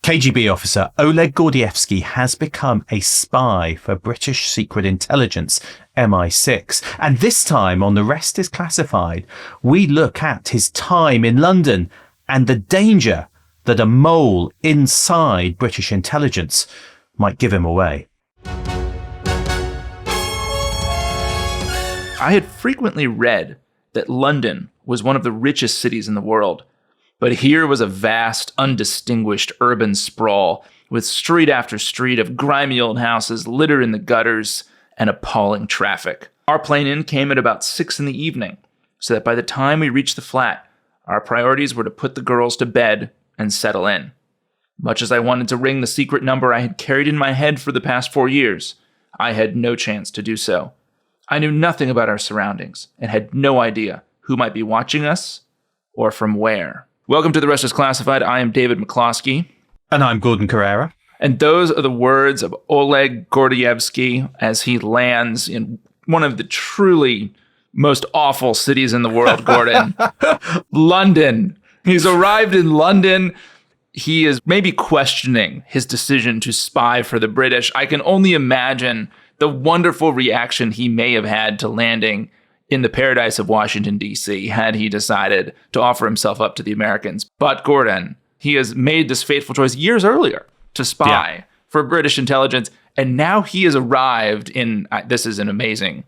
KGB officer Oleg Gordievsky has become a spy for British secret intelligence, MI6. And this time on The Rest is Classified, we look at his time in London and the danger that a mole inside British intelligence might give him away. I had frequently read that London was one of the richest cities in the world. But here was a vast, undistinguished urban sprawl with street after street of grimy old houses littered in the gutters and appalling traffic. Our plane in came at about 6 p.m, so that by the time we reached the flat, our priorities were to put the girls to bed and settle in. Much as I wanted to ring the secret number I had carried in my head for the past 4 years, I had no chance to do so. I knew nothing about our surroundings and had no idea who might be watching us or from where. Welcome to The Rest is Classified. I am David McCloskey. And I'm Gordon Carrera. And those are the words of Oleg Gordievsky as he lands in one of the truly most awful cities in the world, Gordon. London. He's arrived in London. He is maybe questioning his decision to spy for the British. I can only imagine the wonderful reaction he may have had to landing in the paradise of Washington, D.C., had he decided to offer himself up to the Americans. But Gordon, he has made this fateful choice years earlier to spy for British intelligence. And now he has arrived in, this is an amazing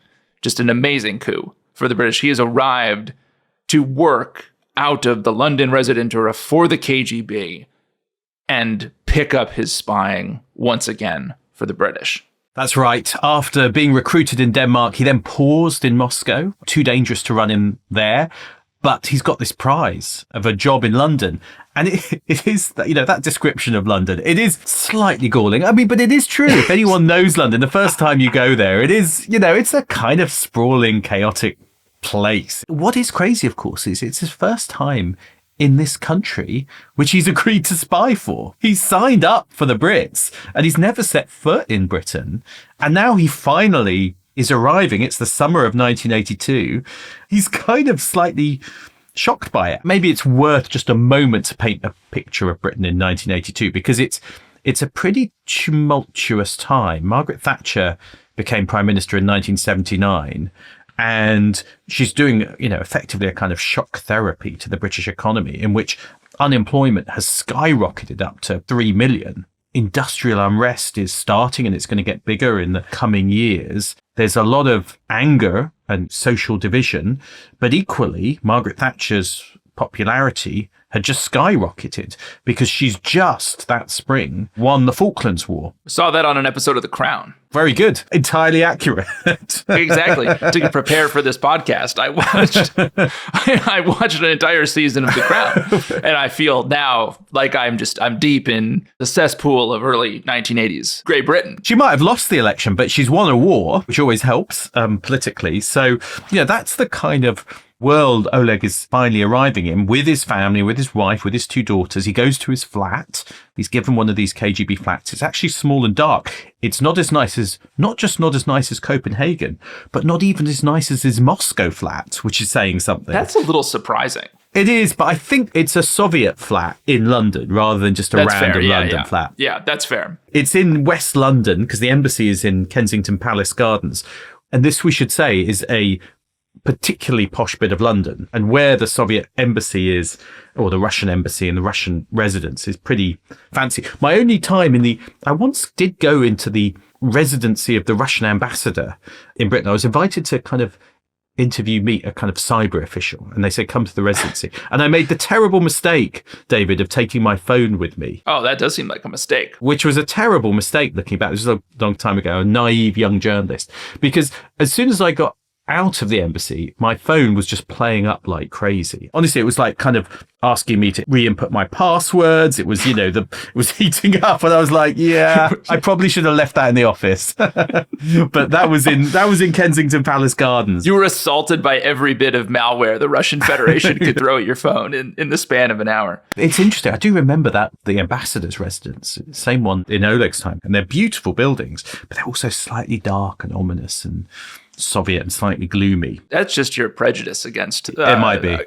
coup for the British. He has arrived to work out of the London Residentura for the KGB and pick up his spying once again for the British. That's right. After being recruited in Denmark, he then paused in Moscow. Too dangerous to run him there. But he's got this prize of a job in London. And it is, that description of London, it is slightly galling. I mean, but it is true. If anyone knows London, the first time you go there, it is, it's a kind of sprawling, chaotic place. What is crazy, of course, is it's his first time in this country, which he's agreed to spy for. He's signed up for the Brits and he's never set foot in Britain. And now he finally is arriving. It's the summer of 1982. He's kind of slightly shocked by it. Maybe it's worth just a moment to paint a picture of Britain in 1982 because it's a pretty tumultuous time. Margaret Thatcher became Prime Minister in 1979. And she's doing, effectively a kind of shock therapy to the British economy in which unemployment has skyrocketed up to 3 million. Industrial unrest is starting and it's going to get bigger in the coming years. There's a lot of anger and social division, but equally, Margaret Thatcher's popularity had just skyrocketed because she's just that spring won the Falklands War. Saw that on an episode of The Crown. Very good. Entirely accurate. Exactly. To prepare for this podcast, I watched an entire season of The Crown, and I feel now like I'm deep in the cesspool of early 1980s Great Britain. She might have lost the election, but she's won a war, which always helps politically. So, that's the kind of world Oleg is finally arriving in with his family, with his wife, with his 2 daughters. He goes to his flat. He's given one of these KGB flats. It's actually small and dark. It's not just not as nice as Copenhagen, but not even as nice as his Moscow flat, which is saying something. That's a little surprising. It is, but I think it's a Soviet flat in London rather than just a random London flat. Yeah, that's fair. It's in West London because the embassy is in Kensington Palace Gardens. And this, we should say, is a particularly posh bit of London, and where the Soviet embassy is, or the Russian embassy and the Russian residence, is pretty fancy. My only time I once did go into the residency of the Russian ambassador in Britain. I was invited to kind of meet a kind of cyber official, and they said, come to the residency. And I made the terrible mistake, David, of taking my phone with me. Oh, that does seem like a mistake. Which was a terrible mistake looking back. This was a long time ago, a naive young journalist. Because as soon as I got out of the embassy, my phone was just playing up like crazy. Honestly, it was like kind of asking me to re-input my passwords. It was, it was heating up, and I was like, yeah, I probably should have left that in the office. But that was in Kensington Palace Gardens. You were assaulted by every bit of malware the Russian Federation could throw at your phone in the span of an hour. It's interesting. I do remember that the ambassador's residence, same one in Oleg's time, and they're beautiful buildings, but they're also slightly dark and ominous and Soviet and slightly gloomy. That's just your prejudice against... it might be.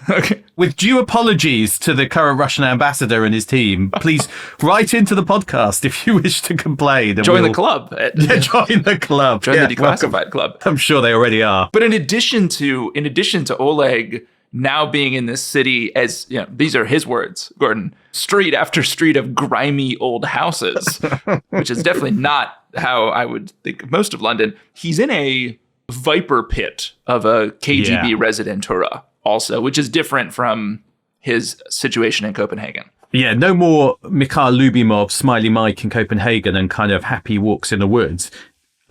Okay. With due apology apologies to the current Russian ambassador and his team. Please write into the podcast if you wish to complain. Join the club. Yeah, join the club. Join the Declassified Club. I'm sure they already are. But in addition to Oleg now being in this city as, these are his words, Gordon, street after street of grimy old houses, which is definitely not how I would think of most of London. He's in a viper pit of a KGB residentura also, which is different from his situation in Copenhagen. Yeah, no more Mikhail Lubimov, Smiley Mike in Copenhagen and kind of happy walks in the woods.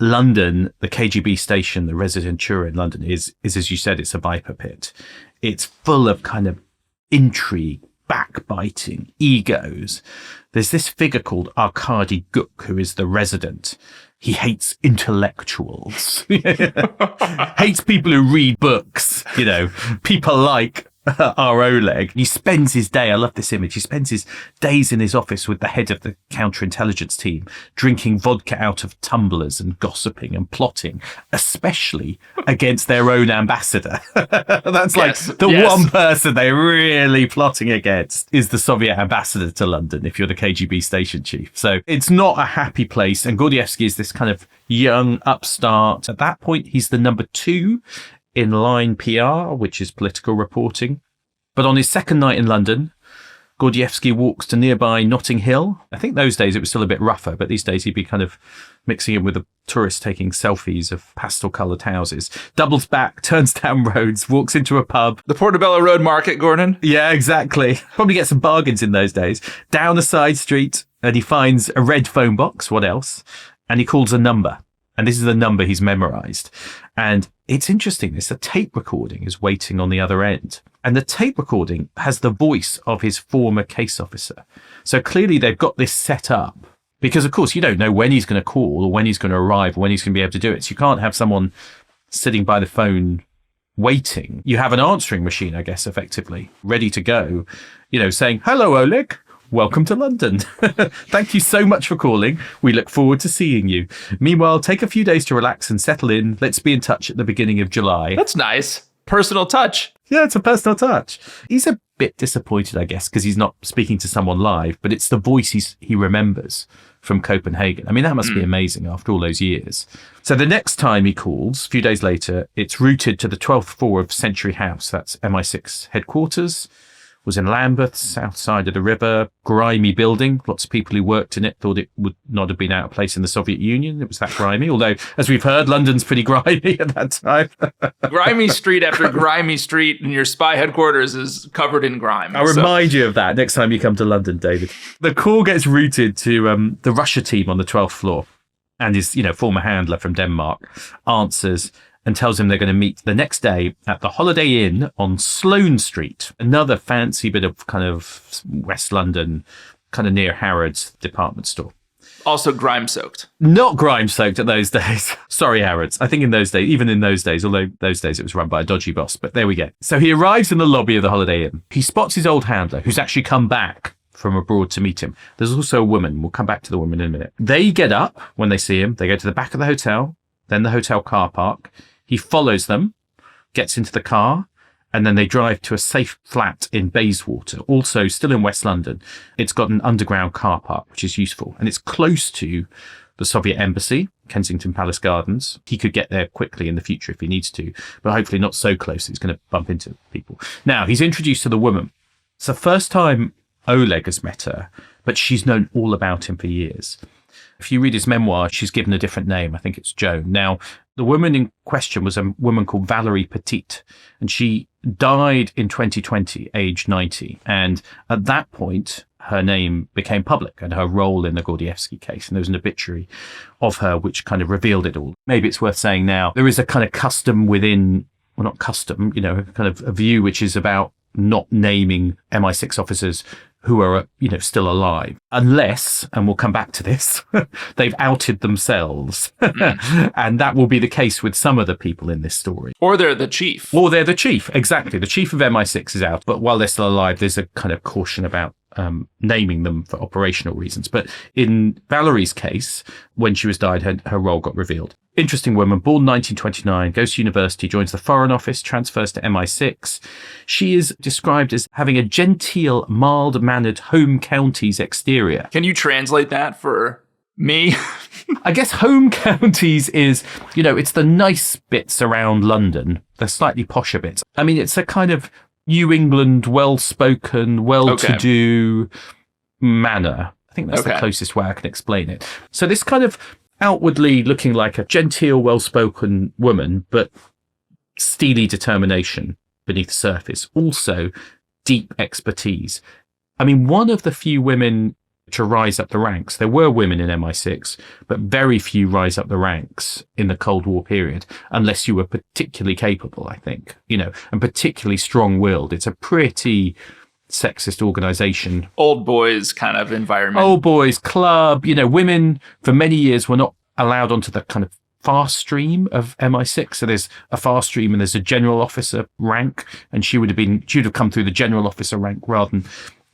London, the KGB station, the residentura in London is, as you said, it's a viper pit. It's full of kind of intrigue, backbiting, egos. There's this figure called Arkady Guk, who is the resident. He hates intellectuals, hates people who read books, people like our Oleg. He spends his day, I love this image, he spends his days in his office with the head of the counterintelligence team, drinking vodka out of tumblers and gossiping and plotting, especially against their own ambassador. That's one person they're really plotting against is the Soviet ambassador to London, if you're the KGB station chief. So it's not a happy place. And Gordievsky is this kind of young upstart. At that point, he's the number 2 in Line PR, which is political reporting. But on his second night in London, Gordievsky walks to nearby Notting Hill. I think those days it was still a bit rougher, but these days he'd be kind of mixing in with the tourists taking selfies of pastel-coloured houses. Doubles back, turns down roads, walks into a pub. The Portobello Road Market, Gordon. Yeah, exactly. Probably get some bargains in those days. Down a side street, and he finds a red phone box. What else? And he calls a number. And this is the number he's memorized. And it's interesting. It's a tape recording is waiting on the other end. And the tape recording has the voice of his former case officer. So clearly they've got this set up because, of course, you don't know when he's going to call or when he's going to arrive or when he's going to be able to do it. So you can't have someone sitting by the phone waiting. You have an answering machine, I guess, effectively, ready to go, saying, "Hello, Oleg. Welcome to London. Thank you so much for calling. We look forward to seeing you. Meanwhile, take a few days to relax and settle in. Let's be in touch at the beginning of July." That's nice. Personal touch. Yeah, it's a personal touch. He's a bit disappointed, I guess, because he's not speaking to someone live, but it's the voice he remembers from Copenhagen. I mean, that must be amazing after all those years. So the next time he calls, a few days later, it's routed to the 12th floor of Century House. That's MI6 headquarters. Was in Lambeth, south side of the river, grimy building. Lots of people who worked in it thought it would not have been out of place in the Soviet Union. It was that grimy. Although, as we've heard, London's pretty grimy at that time. Grimy street after grimy street, and your spy headquarters is covered in grime. I'll remind you of that next time you come to London, David. The call gets routed to the Russia team on the 12th floor, and his former handler from Denmark answers and tells him they're going to meet the next day at the Holiday Inn on Sloane Street, another fancy bit of kind of West London, kind of near Harrods department store. Also grime-soaked. Not grime-soaked at those days. Sorry, Harrods. I think even in those days, although those days it was run by a dodgy boss, but there we go. So he arrives in the lobby of the Holiday Inn. He spots his old handler, who's actually come back from abroad to meet him. There's also a woman. We'll come back to the woman in a minute. They get up when they see him. They go to the back of the hotel, then the hotel car park. He follows them, gets into the car, and then they drive to a safe flat in Bayswater, also still in West London. It's got an underground car park, which is useful, and it's close to the Soviet embassy, Kensington Palace Gardens. He could get there quickly in the future if he needs to, but hopefully not so close he's going to bump into people. Now, he's introduced to the woman. It's the first time Oleg has met her, but she's known all about him for years. If you read his memoir, she's given a different name. I think it's Joan. Now, the woman in question was a woman called Valerie Petit, and she died in 2020, aged 90. And at that point, her name became public and her role in the Gordievsky case. And there was an obituary of her which kind of revealed it all. Maybe it's worth saying now, there is a kind of custom within, well, not custom, kind of a view which is about not naming MI6 officers who are, still alive, unless, and we'll come back to this, they've outed themselves. And that will be the case with some of the people in this story. Or they're the chief. Or they're the chief, exactly. The chief of MI6 is out, but while they're still alive, there's a kind of caution about naming them for operational reasons. But in Valerie's case, when she was died, her role got revealed. Interesting woman, born 1929, goes to university, joins the Foreign Office, transfers to MI6. She is described as having a genteel, mild-mannered home counties exterior. Can you translate that for me? I guess home counties is, it's the nice bits around London, the slightly posher bits. I mean, it's a kind of New England, well-spoken, well-to-do manner. I think that's the closest way I can explain it. So this kind of outwardly looking like a genteel, well-spoken woman, but steely determination beneath the surface. Also, deep expertise. I mean, one of the few women to rise up the ranks. There were women in MI6, but very few rise up the ranks in the Cold War period, unless you were particularly capable, I think, and particularly strong-willed. It's a pretty sexist organization. Old boys kind of environment. Old boys club. Women for many years were not allowed onto the kind of fast stream of MI6. So there's a fast stream and there's a general officer rank, and she would have come through the general officer rank rather than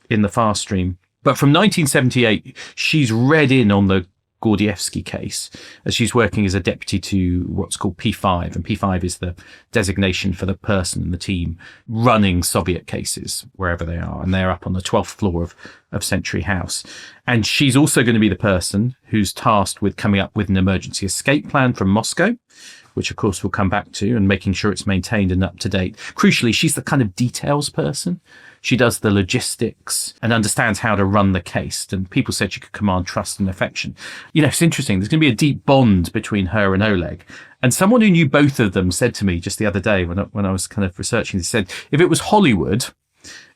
in the fast stream. But from 1978, she's read in on the Gordievsky case as she's working as a deputy to what's called P5. And P5 is the designation for the person in the team running Soviet cases wherever they are. And they're up on the 12th floor of Century House. And she's also going to be the person who's tasked with coming up with an emergency escape plan from Moscow, which of course we'll come back to, and making sure it's maintained and up to date. Crucially, she's the kind of details person. She does the logistics and understands how to run the case. And people said she could command trust and affection. It's interesting. There's going to be a deep bond between her and Oleg. And someone who knew both of them said to me just the other day when I was kind of researching this, said, if it was Hollywood,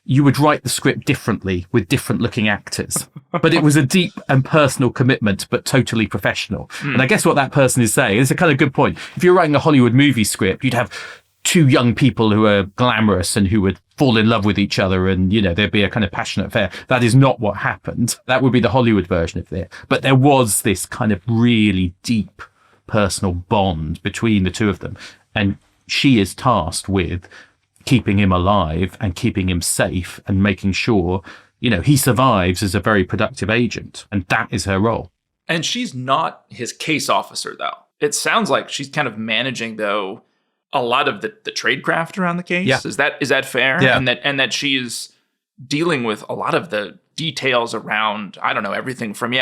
you would write the script differently with different looking actors. But it was a deep and personal commitment, but totally professional. And I guess what that person is saying is a kind of good point. If you're writing a Hollywood movie script, you'd have two young people who are glamorous and who would fall in love with each other, and there'd be a kind of passionate affair. That is not what happened. That would be the Hollywood version of it. But there was this kind of really deep personal bond between the two of them, and she is tasked with keeping him alive and keeping him safe and making sure he survives as a very productive agent, and that is her role. And she's not his case officer, though. It sounds like she's kind of managing, though, a lot of the tradecraft around the case. Yeah. Is that fair? Yeah. And that she is dealing with a lot of the details around, I don't know, everything from,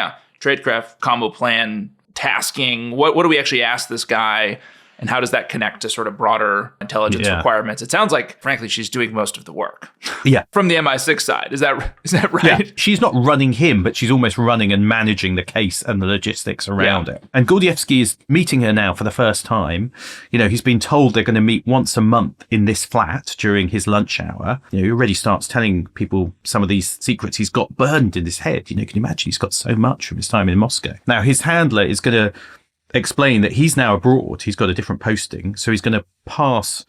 tradecraft, combo plan, tasking. What do we actually ask this guy? And how does that connect to sort of broader intelligence requirements? It sounds like, frankly, she's doing most of the work. Yeah. From the MI6 side. Is that right? Yeah. She's not running him, but she's almost running and managing the case and the logistics around it. And Gordievsky is meeting her now for the first time. He's been told they're going to meet once a month in this flat during his lunch hour. He already starts telling people some of these secrets he's got burned in his head. Can you imagine? He's got so much from his time in Moscow. Now, his handler is going to explain that he's now abroad. He's got a different posting. So he's going to pass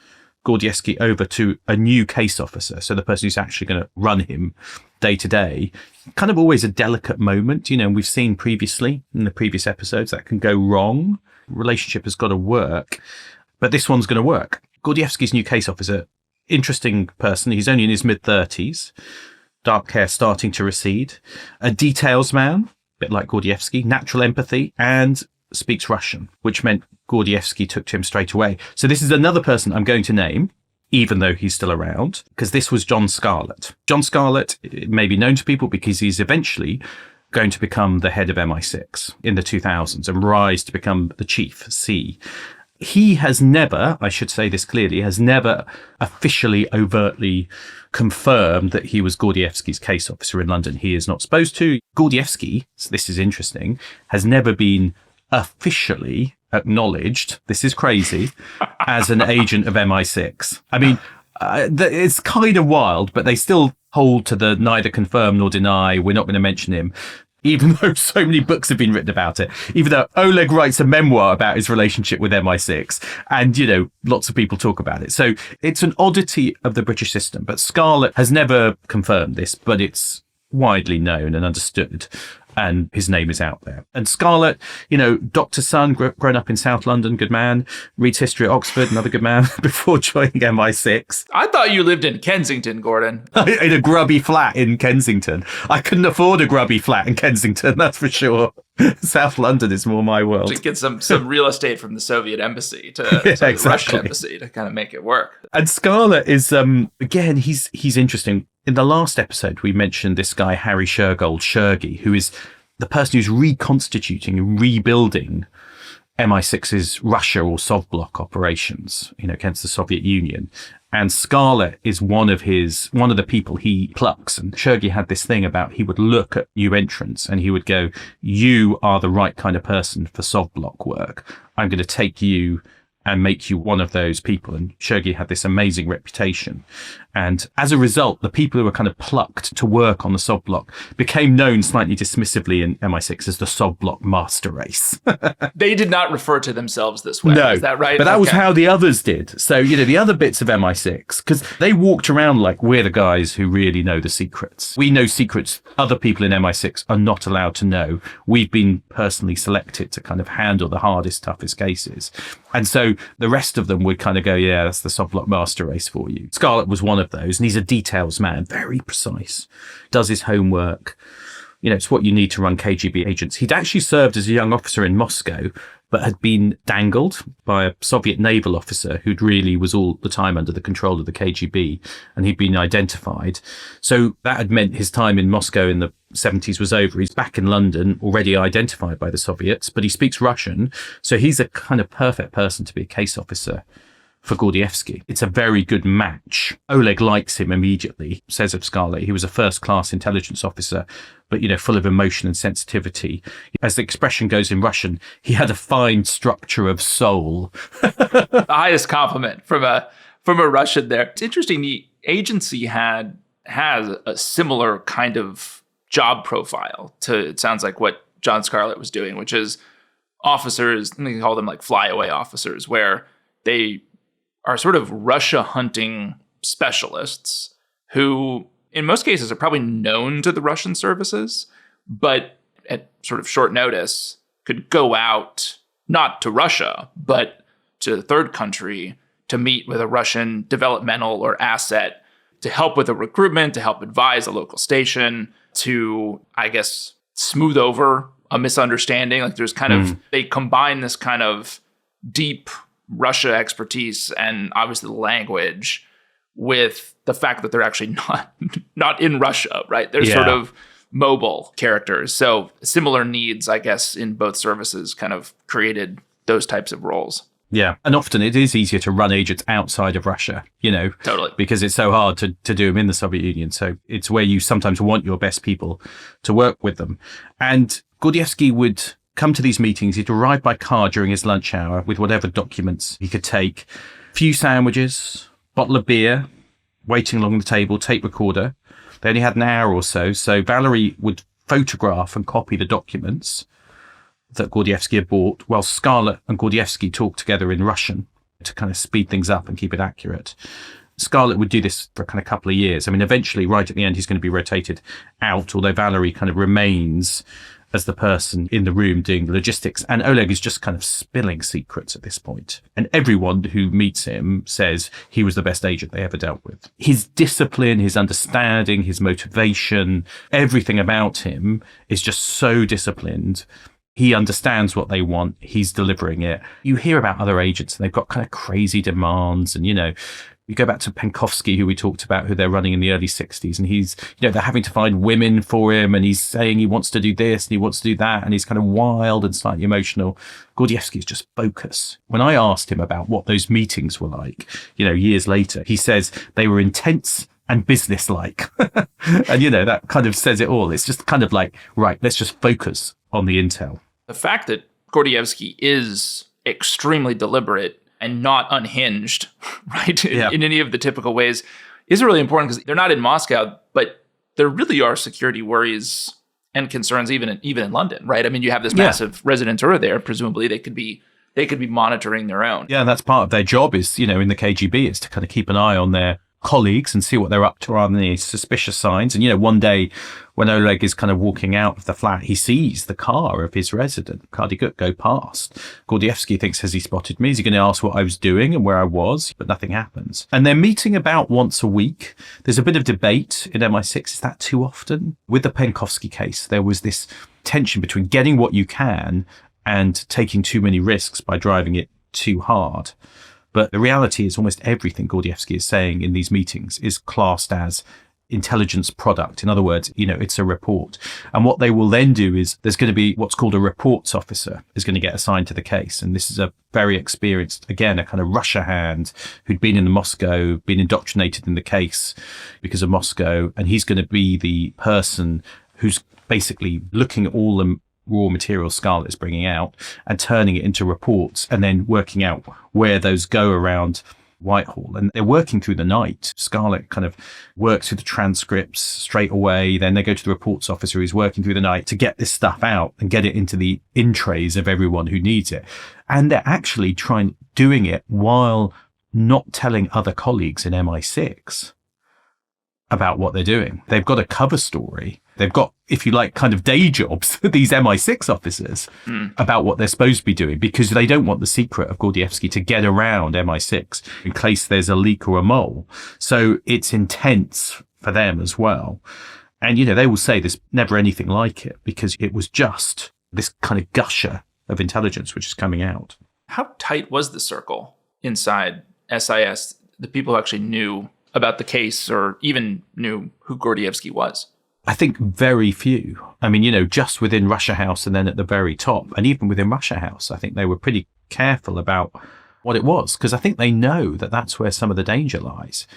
Gordievsky over to a new case officer. So the person who's actually going to run him day to day. Kind of always a delicate moment. We've seen previously in the previous episodes that can go wrong. Relationship has got to work, but this one's going to work. Gordievsky's new case officer, interesting person. He's only in his mid-30s. Dark hair starting to recede. A details man, a bit like Gordievsky, natural empathy, and speaks Russian, which meant Gordievsky took to him straight away. So this is another person I'm going to name, even though he's still around, because this was John Scarlet. John Scarlet may be known to people because he's eventually going to become the head of MI6 in the 2000s and rise to become the chief C. He has never, I should say this clearly, has never officially, overtly confirmed that he was Gordievsky's case officer in London. He is not supposed to. Gordievsky, so this is interesting, has never been officially acknowledged, this is crazy, as an agent of MI6. I mean, it's kind of wild, but they still hold to the neither confirm nor deny, we're not going to mention him, even though so many books have been written about it, even though Oleg writes a memoir about his relationship with MI6, and, lots of people talk about it. So it's an oddity of the British system, but Scarlet has never confirmed this, but it's widely known and understood. and his name is out there. And Scarlet, doctor's son, grown up in South London, good man, reads history at Oxford, another good man, before joining MI6. I thought you lived in Kensington, Gordon. In a grubby flat in Kensington. I couldn't afford a grubby flat in Kensington, that's for sure. South London is more my world. To get some real estate from the Soviet embassy to the Russian embassy to kind of make it work. And Scarlet is, again, he's interesting. In the last episode, we mentioned this guy, Harry Shergold, Shergy, who is the person who's reconstituting and rebuilding MI6's Russia or Sovblock operations, against the Soviet Union. And Scarlet is one of the people he plucks. And Shergy had this thing about he would look at new entrants and he would go, you are the right kind of person for Sovblock work. I'm going to take you and make you one of those people. And Shergy had this amazing reputation. And as a result, the people who were kind of plucked to work on the Sovblock became known slightly dismissively in MI6 as the Sovblock master race. They did not refer to themselves this way. No, is that right? But that was how the others did. So, the other bits of MI6, because they walked around like we're the guys who really know the secrets. We know secrets other people in MI6 are not allowed to know. We've been personally selected to kind of handle the hardest, toughest cases. And so the rest of them would kind of go, yeah, that's the Sovblock master race for you. Scarlet was one of those, and he's a details man, very precise, does his homework. It's what you need to run KGB agents. He'd actually served as a young officer in Moscow, but had been dangled by a Soviet naval officer who'd really was all the time under the control of the KGB, and he'd been identified. So that had meant his time in Moscow in the 70s was over. He's back in London, already identified by the Soviets, but he speaks Russian. So he's a kind of perfect person to be a case officer for Gordievsky. It's a very good match. Oleg likes him immediately, says of Scarlet, he was a first-class intelligence officer, but, full of emotion and sensitivity. As the expression goes in Russian, he had a fine structure of soul. The highest compliment from a Russian there. It's interesting, the agency has a similar kind of job profile to, it sounds like, what John Scarlet was doing, which is officers, they call them like flyaway officers, where they are sort of Russia hunting specialists who, in most cases, are probably known to the Russian services, but at sort of short notice could go out, not to Russia, but to a third country to meet with a Russian developmental or asset to help with the recruitment, to help advise a local station, to, I guess, smooth over a misunderstanding. Like there's kind of, they combine this kind of deep Russia expertise and obviously the language with the fact that they're actually not in Russia, right? They're sort of mobile characters. So similar needs, I guess, in both services kind of created those types of roles. Yeah. And often it is easier to run agents outside of Russia, Totally. Because it's so hard to do them in the Soviet Union. So it's where you sometimes want your best people to work with them. And Gordievsky would come to these meetings. He'd arrive by car during his lunch hour with whatever documents he could take, few sandwiches, bottle of beer, waiting along the table, tape recorder. They only had an hour or so. So Valerie would photograph and copy the documents that Gordievsky had bought, while Scarlet and Gordievsky talked together in Russian to kind of speed things up and keep it accurate. Scarlet would do this for kind of a couple of years. I mean, eventually, right at the end, he's going to be rotated out, although Valerie kind of remains as the person in the room doing the logistics. And Oleg is just kind of spilling secrets at this point. And everyone who meets him says he was the best agent they ever dealt with. His discipline, his understanding, his motivation, everything about him is just so disciplined. He understands what they want. He's delivering it. You hear about other agents and they've got kind of crazy demands. And, you go back to Penkovsky, who we talked about, who they're running in the early 60s. And he's, they're having to find women for him. And he's saying he wants to do this and he wants to do that. And he's kind of wild and slightly emotional. Gordievsky is just focus. When I asked him about what those meetings were like, years later, he says they were intense and businesslike. And, that kind of says it all. It's just kind of like, right, let's just focus on the intel. The fact that Gordievsky is extremely deliberate and not unhinged, right, in any of the typical ways is really important because they're not in Moscow, but there really are security worries and concerns even in London, right? I mean, you have this massive residentura there. Presumably they could be monitoring their own. Yeah, and that's part of their job is, in the KGB is to kind of keep an eye on their colleagues and see what they're up to. Are there any suspicious signs? And, one day when Oleg is kind of walking out of the flat, he sees the car of his resident, Gordievsky, go past. Gordievsky thinks, has he spotted me? Is he going to ask what I was doing and where I was? But nothing happens. And they're meeting about once a week. There's a bit of debate in MI6. Is that too often? With the Penkovsky case, there was this tension between getting what you can and taking too many risks by driving it too hard. But the reality is almost everything Gordievsky is saying in these meetings is classed as intelligence product. In other words, it's a report. And what they will then do is there's going to be what's called a reports officer is going to get assigned to the case. And this is a very experienced, again, a kind of Russia hand who'd been in Moscow, been indoctrinated in the case because of Moscow. And he's going to be the person who's basically looking at all the raw material Scarlet is bringing out and turning it into reports and then working out where those go around Whitehall. And they're working through the night. Scarlet kind of works through the transcripts straight away. Then they go to the reports officer who's working through the night to get this stuff out and get it into the in trays of everyone who needs it. And they're actually doing it while not telling other colleagues in MI6 about what they're doing. They've got a cover story. They've got, if you like, kind of day jobs, these MI6 officers, about what they're supposed to be doing, because they don't want the secret of Gordievsky to get around MI6 in case there's a leak or a mole. So it's intense for them as well. And, they will say there's never anything like it because it was just this kind of gusher of intelligence which is coming out. How tight was the circle inside SIS, the people who actually knew about the case or even knew who Gordievsky was? I think very few. I mean, just within Russia House and then at the very top. And even within Russia House, I think they were pretty careful about what it was, because I think they know that that's where some of the danger lies.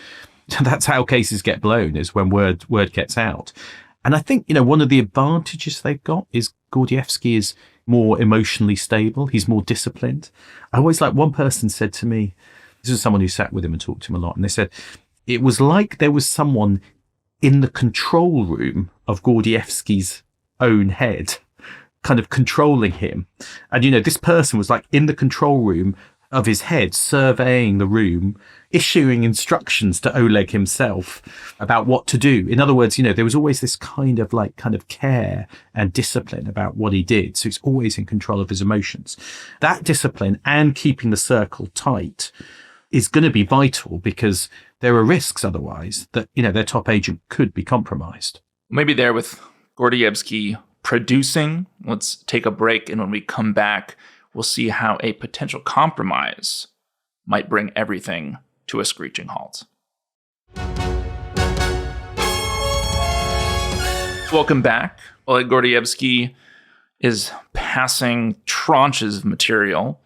That's how cases get blown, is when word gets out. And I think, one of the advantages they've got is Gordievsky is more emotionally stable. He's more disciplined. I always one person said to me, this is someone who sat with him and talked to him a lot, and they said, it was like there was someone in the control room of Gordievsky's own head, kind of controlling him. And, this person was in the control room of his head, surveying the room, issuing instructions to Oleg himself about what to do. In other words, there was always this kind of care and discipline about what he did. So he's always in control of his emotions. That discipline and keeping the circle tight is going to be vital, because there are risks otherwise that, their top agent could be compromised. Maybe there with Gordievsky producing, let's take a break. And when we come back, we'll see how a potential compromise might bring everything to a screeching halt. Welcome back. Oleg Gordievsky is passing tranches of material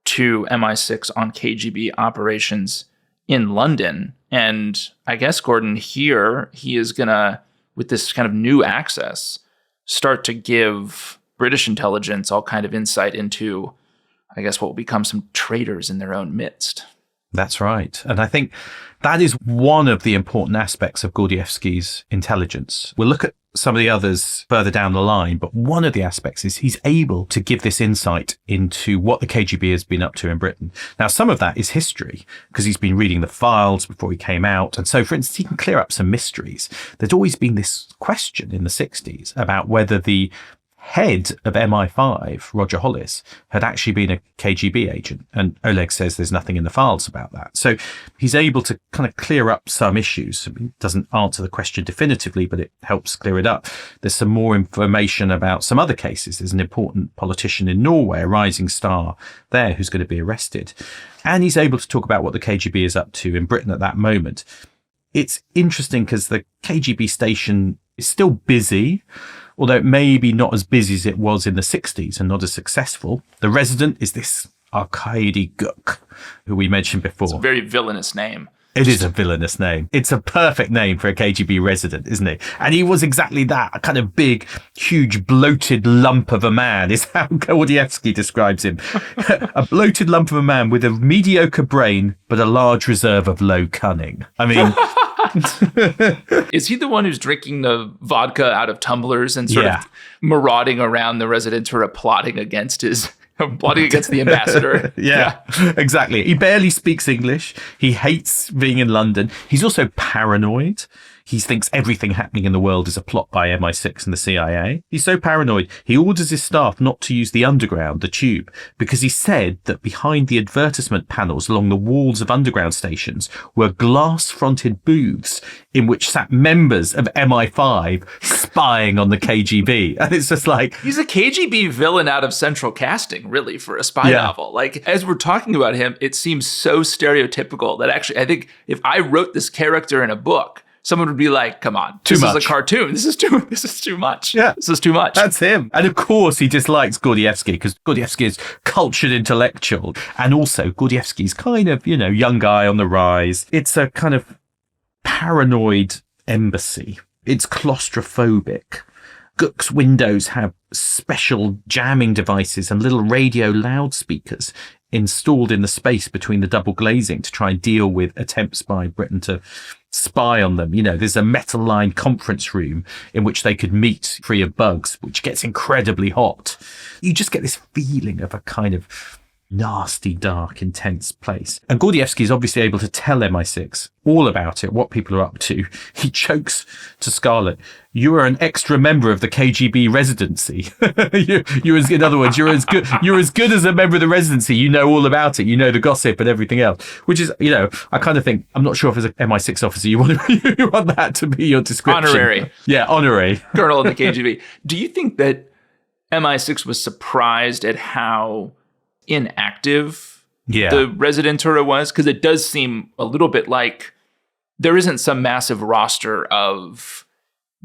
to MI6 on KGB operations in London. And I guess, Gordon, here he is going to, with this kind of new access, start to give British intelligence all kind of insight into, I guess, what will become some traitors in their own midst. That's right. And I think that is one of the important aspects of Gordievsky's intelligence. We'll look at some of the others further down the line, but one of the aspects is he's able to give this insight into what the KGB has been up to in Britain. Now, some of that is history, because he's been reading the files before he came out. And so, for instance, he can clear up some mysteries. There'd always been this question in the 60s about whether the head of MI5, Roger Hollis, had actually been a KGB agent. And Oleg says there's nothing in the files about that. So he's able to kind of clear up some issues. It doesn't answer the question definitively, but it helps clear it up. There's some more information about some other cases. There's an important politician in Norway, a rising star there, who's going to be arrested. And he's able to talk about what the KGB is up to in Britain at that moment. It's interesting because the KGB station is still busy, although it may be not as busy as it was in the 60s and not as successful. The resident is this Arkady Guk, who we mentioned before. It's a very villainous name. It is a villainous name. It's a perfect name for a KGB resident, isn't it? And he was exactly that, a kind of big, huge, bloated lump of a man is how Gordievsky describes him. A bloated lump of a man with a mediocre brain, but a large reserve of low cunning. I mean... Is he the one who's drinking the vodka out of tumblers and sort of marauding around the residents who are plotting against his Plotting against the ambassador. Yeah, exactly. He barely speaks English. He hates being in London. He's also paranoid. He thinks everything happening in the world is a plot by MI6 and the CIA. He's so paranoid, he orders his staff not to use the underground, the tube, because he said that behind the advertisement panels along the walls of underground stations were glass-fronted booths in which sat members of MI5 spying on the KGB. And it's just like... He's a KGB villain out of central casting, really, for a spy novel. Like, as we're talking about him, it seems so stereotypical that actually, I think if I wrote this character in a book, someone would be like, come on, this is a cartoon. This is too much. Yeah. This is too much. That's him. And of course, he dislikes Gordievsky because Gordievsky is cultured intellectual. And also, Gordievsky's kind of, young guy on the rise. It's a kind of paranoid embassy. It's claustrophobic. Gook's windows have special jamming devices and little radio loudspeakers installed in the space between the double glazing to try and deal with attempts by Britain to spy on them. There's a metal-lined conference room in which they could meet free of bugs, which gets incredibly hot. You just get this feeling of a kind of nasty, dark, intense place. And Gordievsky is obviously able to tell MI6 all about it, what people are up to. He jokes to Scarlet, "You are an extra member of the KGB residency." In other words, you're as good as a member of the residency. You know all about it. You know the gossip and everything else. Which is, I kind of think, I'm not sure if as an MI6 officer you want that to be your description. Honorary. Yeah, honorary. Colonel of the KGB. Do you think that MI6 was surprised at how inactive the residentura was? Because it does seem a little bit like there isn't some massive roster of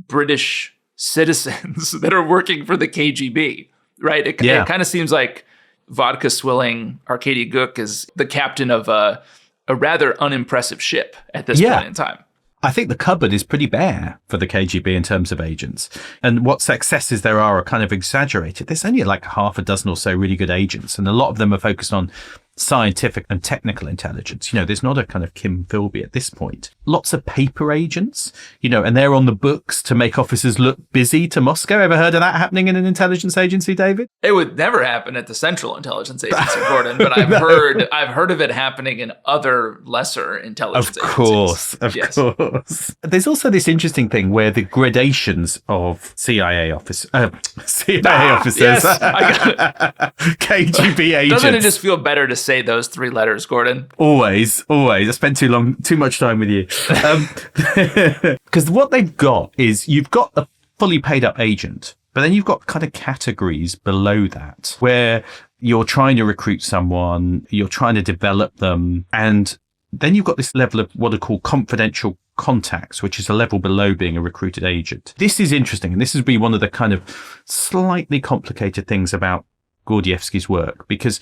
British citizens that are working for the KGB, right? It kind of seems like vodka swilling Arkady Guk is the captain of a rather unimpressive ship at this point in time. I think the cupboard is pretty bare for the KGB in terms of agents. And what successes there are kind of exaggerated. There's only like half a dozen or so really good agents, and a lot of them are focused on scientific and technical intelligence. There's not a kind of Kim Philby at this point. Lots of paper agents, and they're on the books to make officers look busy to Moscow. Ever heard of that happening in an intelligence agency, David? It would never happen at the Central Intelligence Agency, Gordon, but I've heard of it happening in other lesser intelligence agencies. Of course. There's also this interesting thing where the gradations of CIA officers, yes, I got it. KGB agents. Doesn't it just feel better to say those three letters, Gordon? Always. I spent too much time with you. Because what they've got is you've got a fully paid up agent, but then you've got kind of categories below that where you're trying to recruit someone, you're trying to develop them, and then you've got this level of what are called confidential contacts, which is a level below being a recruited agent. This is interesting, and this has been one of the kind of slightly complicated things about Gordievsky's work, because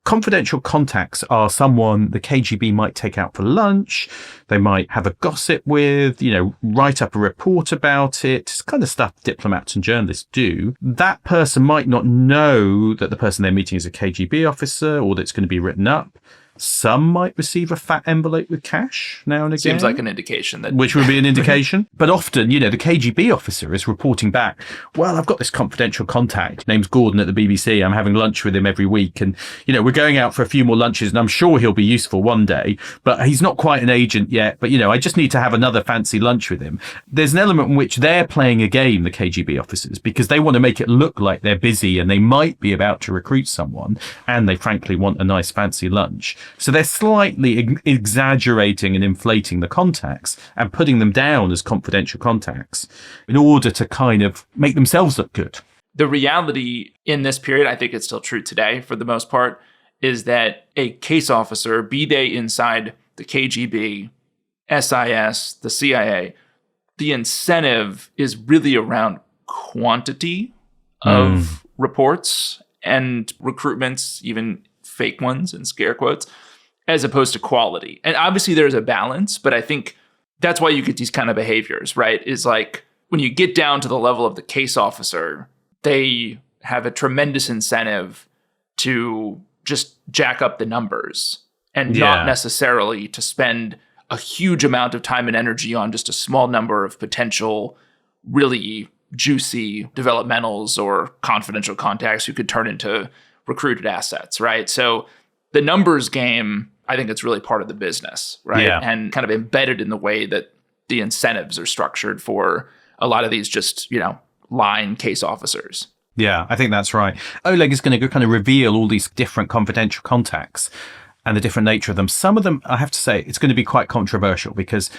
confidential contacts are someone the KGB might take out for lunch. They might have a gossip with, write up a report about it. It's kind of stuff diplomats and journalists do. That person might not know that the person they're meeting is a KGB officer or that it's going to be written up. Some might receive a fat envelope with cash now and again. Seems like an indication that... Which would be an indication. But often, the KGB officer is reporting back, well, I've got this confidential contact. Name's Gordon at the BBC. I'm having lunch with him every week. And, we're going out for a few more lunches and I'm sure he'll be useful one day. But he's not quite an agent yet. But, I just need to have another fancy lunch with him. There's an element in which they're playing a game, the KGB officers, because they want to make it look like they're busy and they might be about to recruit someone. And they frankly want a nice fancy lunch. So they're slightly exaggerating and inflating the contacts and putting them down as confidential contacts in order to kind of make themselves look good. The reality in this period, I think it's still true today for the most part, is that a case officer, be they inside the KGB, SIS, the CIA, the incentive is really around quantity of reports and recruitments, even fake ones and scare quotes, as opposed to quality. And obviously there's a balance, but I think that's why you get these kind of behaviors, right? Is like when you get down to the level of the case officer, they have a tremendous incentive to just jack up the numbers and not necessarily to spend a huge amount of time and energy on just a small number of potential really juicy developmentals or confidential contacts who could turn into recruited assets, right? So the numbers game, I think it's really part of the business, right? Yeah. And kind of embedded in the way that the incentives are structured for a lot of these just, line case officers. Yeah, I think that's right. Oleg is going to kind of reveal all these different confidential contacts and the different nature of them. Some of them, I have to say, it's going to be quite controversial because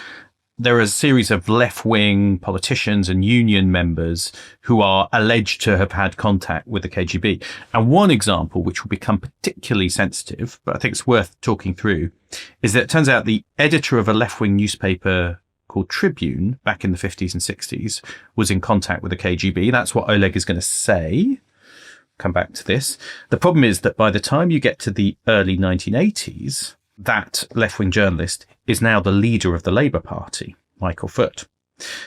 there are a series of left-wing politicians and union members who are alleged to have had contact with the KGB. And one example, which will become particularly sensitive, but I think it's worth talking through, is that it turns out the editor of a left-wing newspaper called Tribune back in the 50s and 60s was in contact with the KGB. That's what Oleg is going to say. Come back to this. The problem is that by the time you get to the early 1980s, that left-wing journalist is now the leader of the Labour Party, Michael Foot.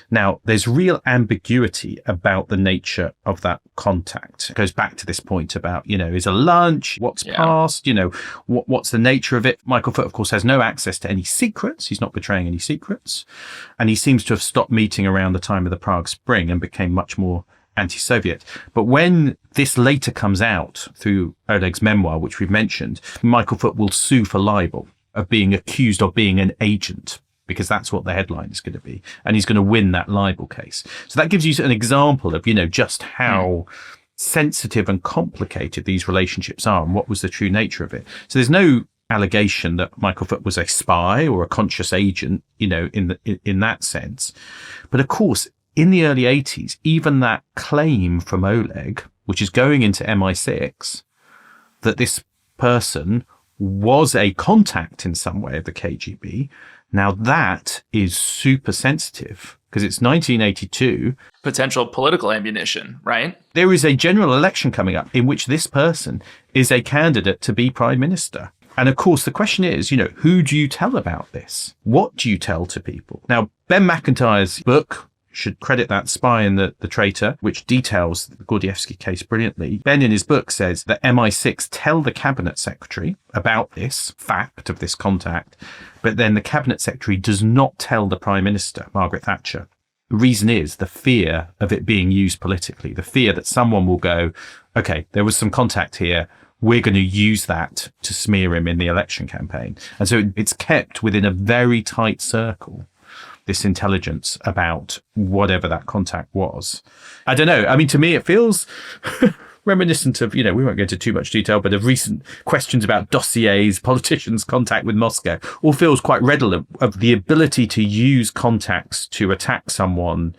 Now, there's real ambiguity about the nature of that contact. It goes back to this point about, is a lunch, what's passed, what's the nature of it. Michael Foot, of course, has no access to any secrets. He's not betraying any secrets. And he seems to have stopped meeting around the time of the Prague Spring and became much more anti-Soviet. But when this later comes out through Oleg's memoir, which we've mentioned, Michael Foot will sue for libel of being accused of being an agent, because that's what the headline is going to be. And he's going to win that libel case. So that gives you an example of, just how sensitive and complicated these relationships are and what was the true nature of it. So there's no allegation that Michael Foot was a spy or a conscious agent, in that sense. But of course, in the early 80s, even that claim from Oleg, which is going into MI6, that this person was a contact in some way of the KGB, now that is super sensitive because it's 1982. Potential political ammunition, right? There is a general election coming up in which this person is a candidate to be prime minister. And of course, the question is, who do you tell about this? What do you tell to people? Now, Ben McIntyre's book, should credit that, Spy and the Traitor, which details the Gordievsky case brilliantly. Ben, in his book, says that MI6 tell the cabinet secretary about this fact of this contact, but then the cabinet secretary does not tell the prime minister, Margaret Thatcher. The reason is the fear of it being used politically, the fear that someone will go, okay, there was some contact here, we're going to use that to smear him in the election campaign. And so it's kept within a very tight circle, this intelligence about whatever that contact was. I don't know. I mean, to me, it feels reminiscent of, we won't go into too much detail, but of recent questions about dossiers, politicians' contact with Moscow, all feels quite redolent of the ability to use contacts to attack someone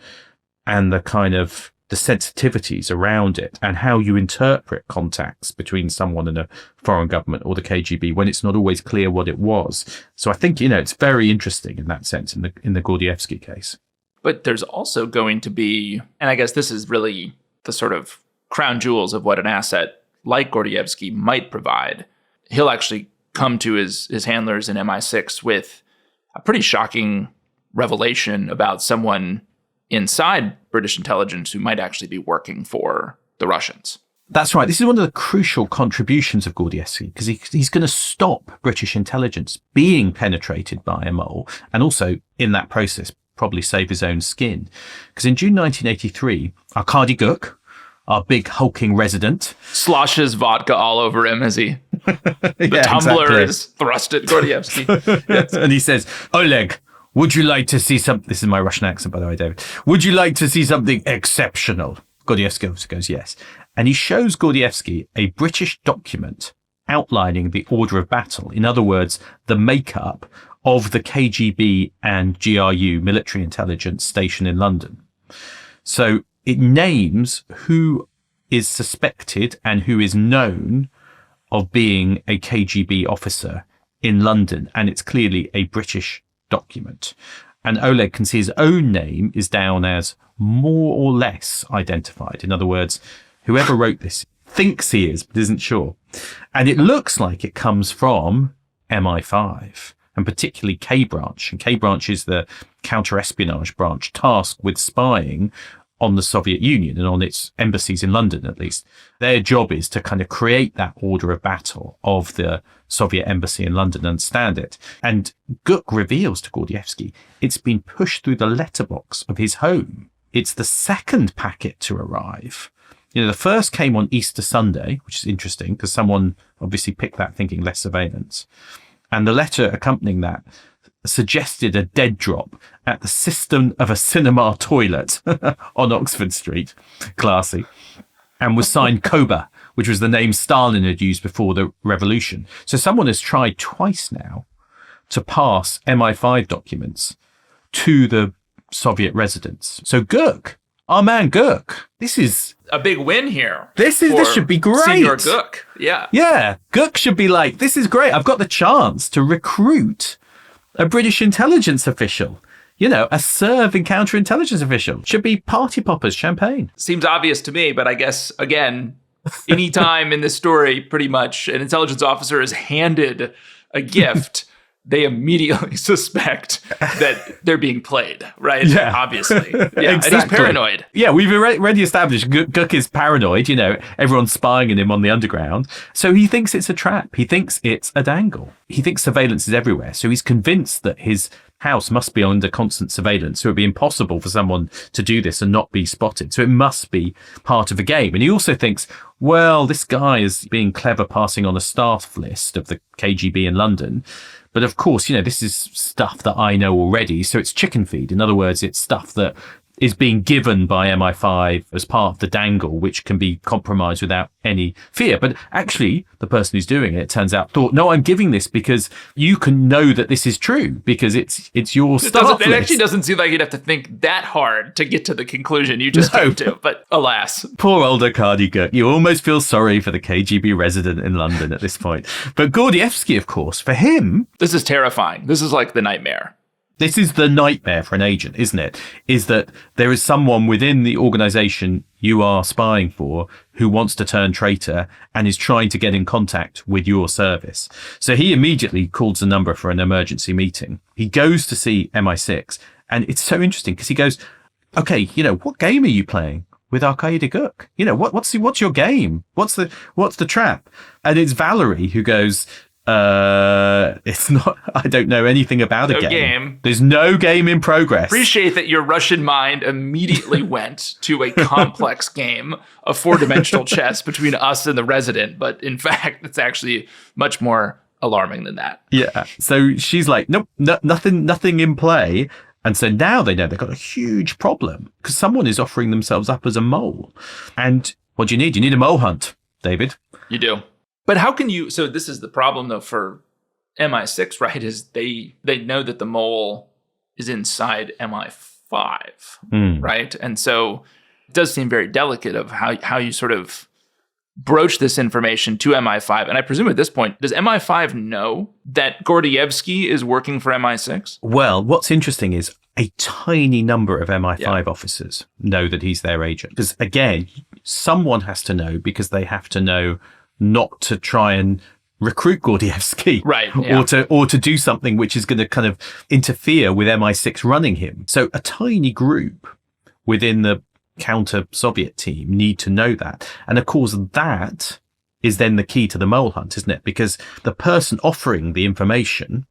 and the kind of the sensitivities around it and how you interpret contacts between someone and a foreign government or the KGB when it's not always clear what it was. So I think, it's very interesting in that sense in the Gordievsky case. But there's also going to be, and I guess this is really the sort of crown jewels of what an asset like Gordievsky might provide. He'll actually come to his handlers in MI6 with a pretty shocking revelation about someone inside British intelligence who might actually be working for the Russians. That's right. This is one of the crucial contributions of Gordievsky because he's going to stop British intelligence being penetrated by a mole and also in that process probably save his own skin. Because in June 1983, Arkady Guk, our big hulking resident, sloshes vodka all over him as the yeah, tumbler exactly. is thrust at Gordievsky. Yes. And he says, Oleg, would you like to see something? This is my Russian accent, by the way, David. Would you like to see something exceptional? Gordievsky goes, yes. And he shows Gordievsky a British document outlining the order of battle. In other words, the makeup of the KGB and GRU military intelligence station in London. So it names who is suspected and who is known of being a KGB officer in London. And it's clearly a British document. And Oleg can see his own name is down as more or less identified. In other words, whoever wrote this thinks he is, but isn't sure. And it looks like it comes from MI5 and particularly K branch. And K branch is the counter-espionage branch tasked with spying on the Soviet Union and on its embassies in London, at least. Their job is to kind of create that order of battle of the Soviet embassy in London and stand it. And Guk reveals to Gordievsky it's been pushed through the letterbox of his home. It's the second packet to arrive. The first came on Easter Sunday, which is interesting because someone obviously picked that thinking less surveillance. And the letter accompanying that suggested a dead drop at the cistern of a cinema toilet on Oxford Street. Classy. And was signed Koba, which was the name Stalin had used before the revolution. So someone has tried twice now to pass MI5 documents to the Soviet residents. So Gurk, our man Gurk, this is a big win here. This should be great. Senior Gurk. Yeah. Yeah. Gurk should be like, this is great. I've got the chance to recruit a British intelligence official. A serving counterintelligence official. Should be party poppers, champagne. Seems obvious to me, but I guess, again, any time in this story, pretty much an intelligence officer is handed a gift, they immediately suspect that they're being played, right? Yeah. Obviously. Yeah, Exactly. And he's paranoid. Yeah, we've already established Guk is paranoid, everyone's spying on him on the underground. So he thinks it's a trap. He thinks it's a dangle. He thinks surveillance is everywhere. So he's convinced that his house must be under constant surveillance. So it'd be impossible for someone to do this and not be spotted. So it must be part of a game. And he also thinks, well, this guy is being clever passing on a staff list of the KGB in London. But of course, this is stuff that I know already. So it's chicken feed. In other words, it's stuff that is being given by MI5 as part of the dangle, which can be compromised without any fear. But actually, the person who's doing it turns out thought, no, I'm giving this because you can know that this is true because it's your staff list. It actually doesn't seem like you'd have to think that hard to get to the conclusion you just came to. But alas. Poor old Arkady Gurk. You almost feel sorry for the KGB resident in London at this point. But Gordievsky, of course, for him... This is terrifying. This is like the nightmare. This is the nightmare for an agent, isn't it? Is that there is someone within the organization you are spying for who wants to turn traitor and is trying to get in contact with your service. So he immediately calls a number for an emergency meeting. He goes to see MI6 and it's so interesting because he goes, okay, what game are you playing with Arkady Gurk? What's your game? What's the trap? And it's Valerie who goes, it's not, I don't know anything about a game. There's no game in progress. Appreciate that your Russian mind immediately went to a complex game of 4-dimensional chess between us and the resident. But in fact, it's actually much more alarming than that. Yeah. So she's like, nope, nothing in play. And so now they know they've got a huge problem because someone is offering themselves up as a mole. And what do you need? You need a mole hunt, David. You do. But how can you... So this is the problem, though, for MI6, right? Is they know that the mole is inside MI5, right? And so it does seem very delicate of how you sort of broach this information to MI5. And I presume at this point, does MI5 know that Gordievsky is working for MI6? Well, what's interesting is a tiny number of MI5 officers know that he's their agent. Because, again, someone has to know because they have to know not to try and recruit Gordievsky, right? Yeah. Or to do something which is going to kind of interfere with MI6 running him. So a tiny group within the counter-Soviet team need to know that, and of course that is then the key to the mole hunt, isn't it? Because the person offering the information,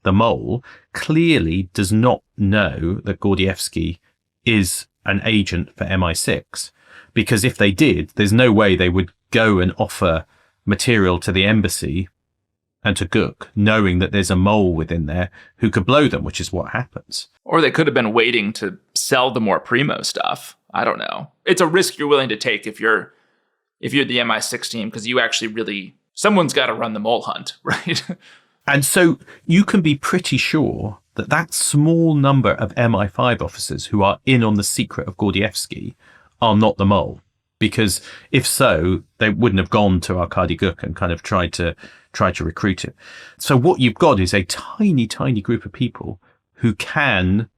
the mole, clearly does not know that Gordievsky is an agent for MI6. Because if they did, there's no way they would go and offer material to the embassy and to Guk, knowing that there's a mole within there who could blow them, which is what happens. Or they could have been waiting to sell the more primo stuff. I don't know. It's a risk you're willing to take if you're the MI6 team, because you actually really, someone's got to run the mole hunt, right? And so you can be pretty sure that that small number of MI5 officers who are in on the secret of Gordievsky are not the mole. Because if so, they wouldn't have gone to Arkady Guk and kind of tried to recruit him. So what you've got is a tiny, tiny group of people who can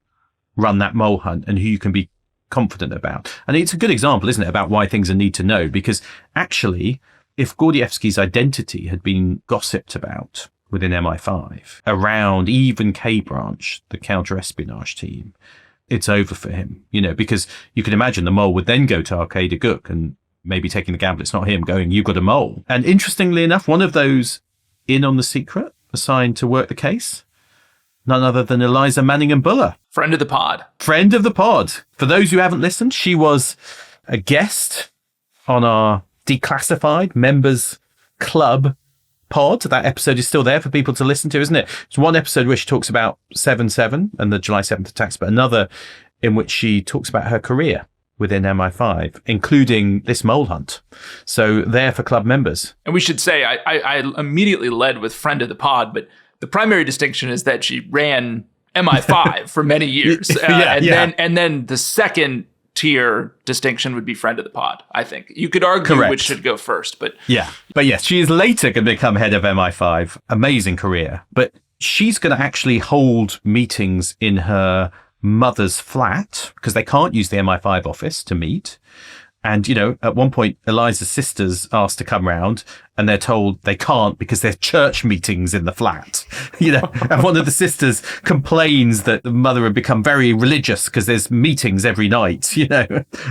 run that mole hunt and who you can be confident about. And it's a good example, isn't it, about why things are need to know? Because actually, if Gordievsky's identity had been gossiped about within MI5, around even K branch, the counter-espionage team, it's over for him, because you can imagine the mole would then go to Arkady Guk and maybe taking the gamble, it's not him, going, you've got a mole. And interestingly enough, one of those in on the secret assigned to work the case, none other than Eliza Manningham-Buller. Friend of the pod. Friend of the pod. For those who haven't listened, she was a guest on our declassified members club pod. That episode is still there for people to listen to, isn't it? It's one episode where she talks about 7/7 and the July 7th attacks, but another in which she talks about her career within MI5, including this mole hunt. So there for club members. And we should say, I immediately led with friend of the pod, but the primary distinction is that she ran MI5 for many years. And then the second tier distinction would be friend of the pod, I think. You could argue which should go first, but... Yeah. But yes, she is later going to become head of MI5. Amazing career. But she's going to actually hold meetings in her mother's flat because they can't use the MI5 office to meet. And, at one point, Eliza's sisters asked to come round and they're told they can't because there's church meetings in the flat, and one of the sisters complains that the mother had become very religious because there's meetings every night,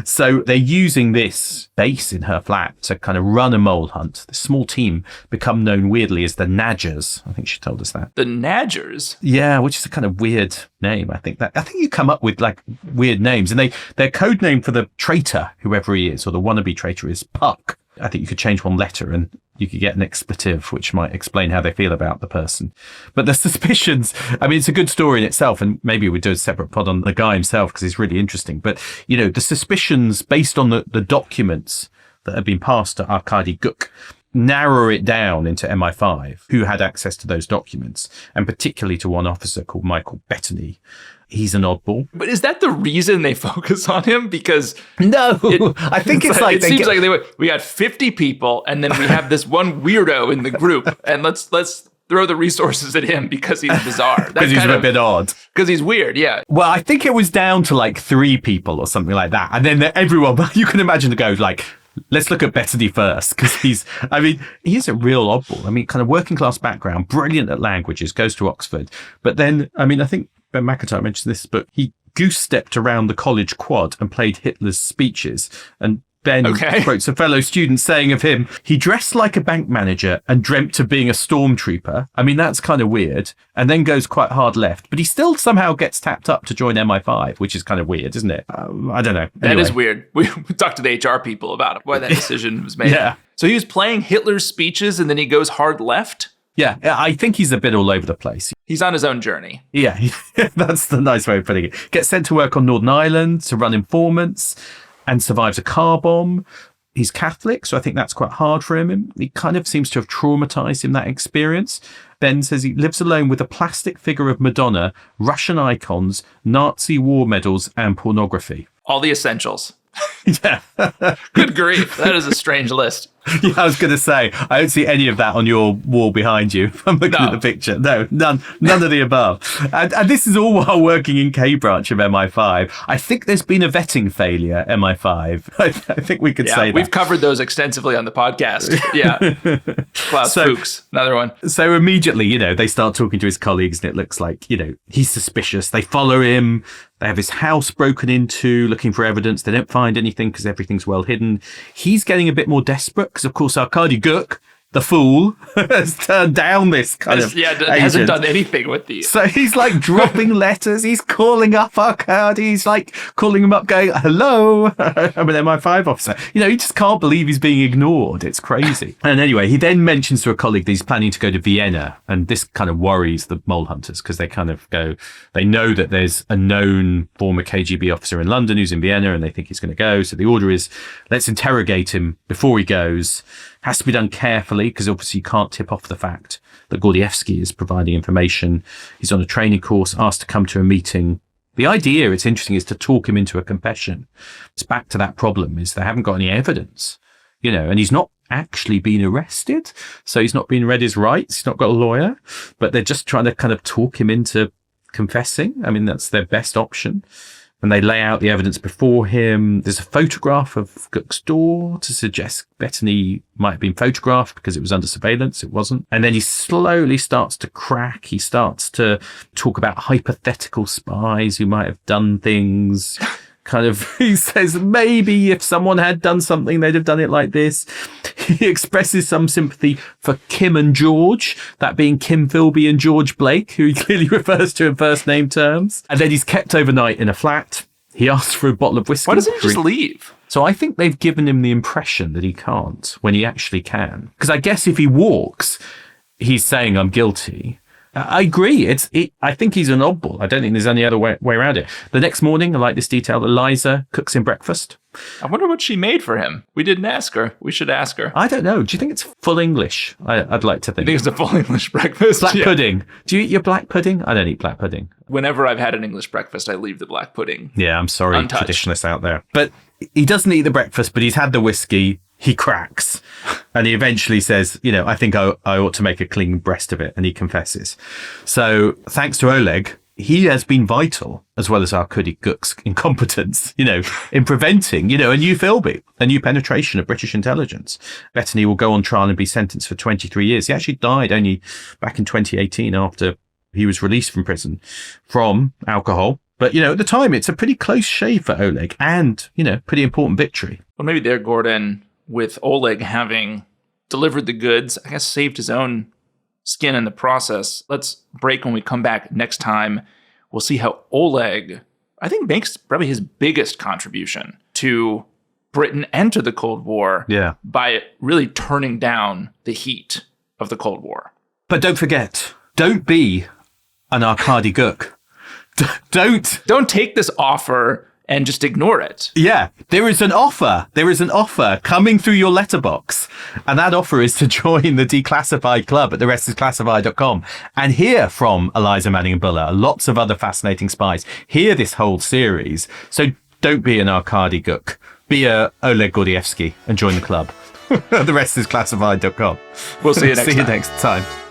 So they're using this base in her flat to kind of run a mole hunt. The small team become known weirdly as the Nadgers. I think she told us that. The Nadgers? Yeah, which is a kind of weird name. I think you come up with like weird names, and their code name for the traitor, whoever he is, or the wannabe traitor, is Puck. I think you could change one letter and you could get an expletive, which might explain how they feel about the person. But the suspicions, it's a good story in itself, and maybe we'd do a separate pod on the guy himself because he's really interesting. But, the suspicions based on the documents that have been passed to Arkady Guk narrow it down into MI5, who had access to those documents, and particularly to one officer called Michael Betany. He's an oddball. But is that the reason they focus on him? Because no, I think it's like it seems like we got 50 people, and then we have this one weirdo in the group, and let's throw the resources at him because he's bizarre. Because he's a bit odd. Because he's weird, yeah. Well, I think it was down to like 3 people or something like that, and then everyone, you can imagine the goes like, let's look at Betany first, because he's a real oddball. Kind of working class background, brilliant at languages, goes to Oxford. But then, I think Ben McIntyre mentioned this, but he goose-stepped around the college quad and played Hitler's speeches. And Ben quotes a fellow student saying of him, he dressed like a bank manager and dreamt of being a stormtrooper. That's kind of weird. And then goes quite hard left. But he still somehow gets tapped up to join MI5, which is kind of weird, isn't it? I don't know. That is weird. We talked to the HR people about why that decision was made. Yeah. So he was playing Hitler's speeches and then he goes hard left? Yeah, I think he's a bit all over the place. He's on his own journey. Yeah, that's the nice way of putting it. Gets sent to work on Northern Ireland to run informants and survives a car bomb. He's Catholic, so I think that's quite hard for him. He kind of seems to have traumatized him, that experience. Ben says he lives alone with a plastic figure of Madonna, Russian icons, Nazi war medals, and pornography. All the essentials. Yeah. Good grief. That is a strange list. Yeah, I was going to say, I don't see any of that on your wall behind you. I'm looking at the picture. No, none of the above. And this is all while working in K branch of MI5. I think there's been a vetting failure at MI5. I think we could say that. We've covered those extensively on the podcast. Yeah. Klaus Fuchs, another one. So immediately, they start talking to his colleagues and it looks like, he's suspicious. They follow him. They have his house broken into, looking for evidence. They don't find anything because everything's well hidden. He's getting a bit more desperate because, of course, Arkady Guk, the fool, has turned down this kind of hasn't done anything with these. So he's like dropping letters. He's calling up Arkady. He's like calling him up going, hello, I'm an MI5 officer. He just can't believe he's being ignored. It's crazy. And anyway, he then mentions to a colleague that he's planning to go to Vienna. And this kind of worries the mole hunters because they kind of go, they know that there's a known former KGB officer in London who's in Vienna and they think he's going to go. So the order is, let's interrogate him before he goes. Has to be done carefully because obviously you can't tip off the fact that Gordievsky is providing information. He's on a training course, asked to come to a meeting. The idea, it's interesting, is to talk him into a confession. It's back to that problem is they haven't got any evidence, and he's not actually been arrested. So he's not been read his rights. He's not got a lawyer, but they're just trying to kind of talk him into confessing. That's their best option. And they lay out the evidence before him. There's a photograph of Guk's door to suggest Betany might have been photographed because it was under surveillance. It wasn't. And then he slowly starts to crack. He starts to talk about hypothetical spies who might have done things. He says maybe if someone had done something, they'd have done it like this. He expresses some sympathy for Kim and George, that being Kim Philby and George Blake, who he clearly refers to in first name terms. And then he's kept overnight in a flat. He asked for a bottle of whiskey. Why doesn't he just leave? So I think they've given him the impression that he can't when he actually can. Because I guess if he walks, he's saying, I'm guilty. I agree. I think he's an oddball. I don't think there's any other way around it. The next morning, I like this detail, Eliza cooks him breakfast. I wonder what she made for him. We didn't ask her. We should ask her. I don't know. Do you think it's full English? I'd like to think. I think it's a full English breakfast. Black pudding. Do you eat your black pudding? I don't eat black pudding. Whenever I've had an English breakfast, I leave the black pudding. Yeah, I'm sorry, untouched. Traditionalists out there. But he doesn't eat the breakfast, but he's had the whiskey. He cracks. And he eventually says, I think I ought to make a clean breast of it. And he confesses. So thanks to Oleg, he has been vital, as well as our Guk's incompetence, in preventing, a new Philby, a new penetration of British intelligence. Betany will go on trial and be sentenced for 23 years. He actually died only back in 2018 after he was released from prison from alcohol. But, at the time, it's a pretty close shave for Oleg and, pretty important victory. Well, maybe there, Gordon, with Oleg having delivered the goods, I guess saved his own skin in the process. Let's break when we come back next time. We'll see how Oleg, I think, makes probably his biggest contribution to Britain and to the Cold War by really turning down the heat of the Cold War. But don't forget, don't be an Arkady Guk. Don't take this offer and just ignore it. Yeah, there is an offer. There is an offer coming through your letterbox. And that offer is to join the Declassified Club at therestisclassified.com and hear from Eliza Manning and Buller, lots of other fascinating spies. Hear this whole series. So don't be an Arkady Guk. Be a Oleg Gordievsky and join the club. Therestisclassified.com. We'll see you next time. See you next time.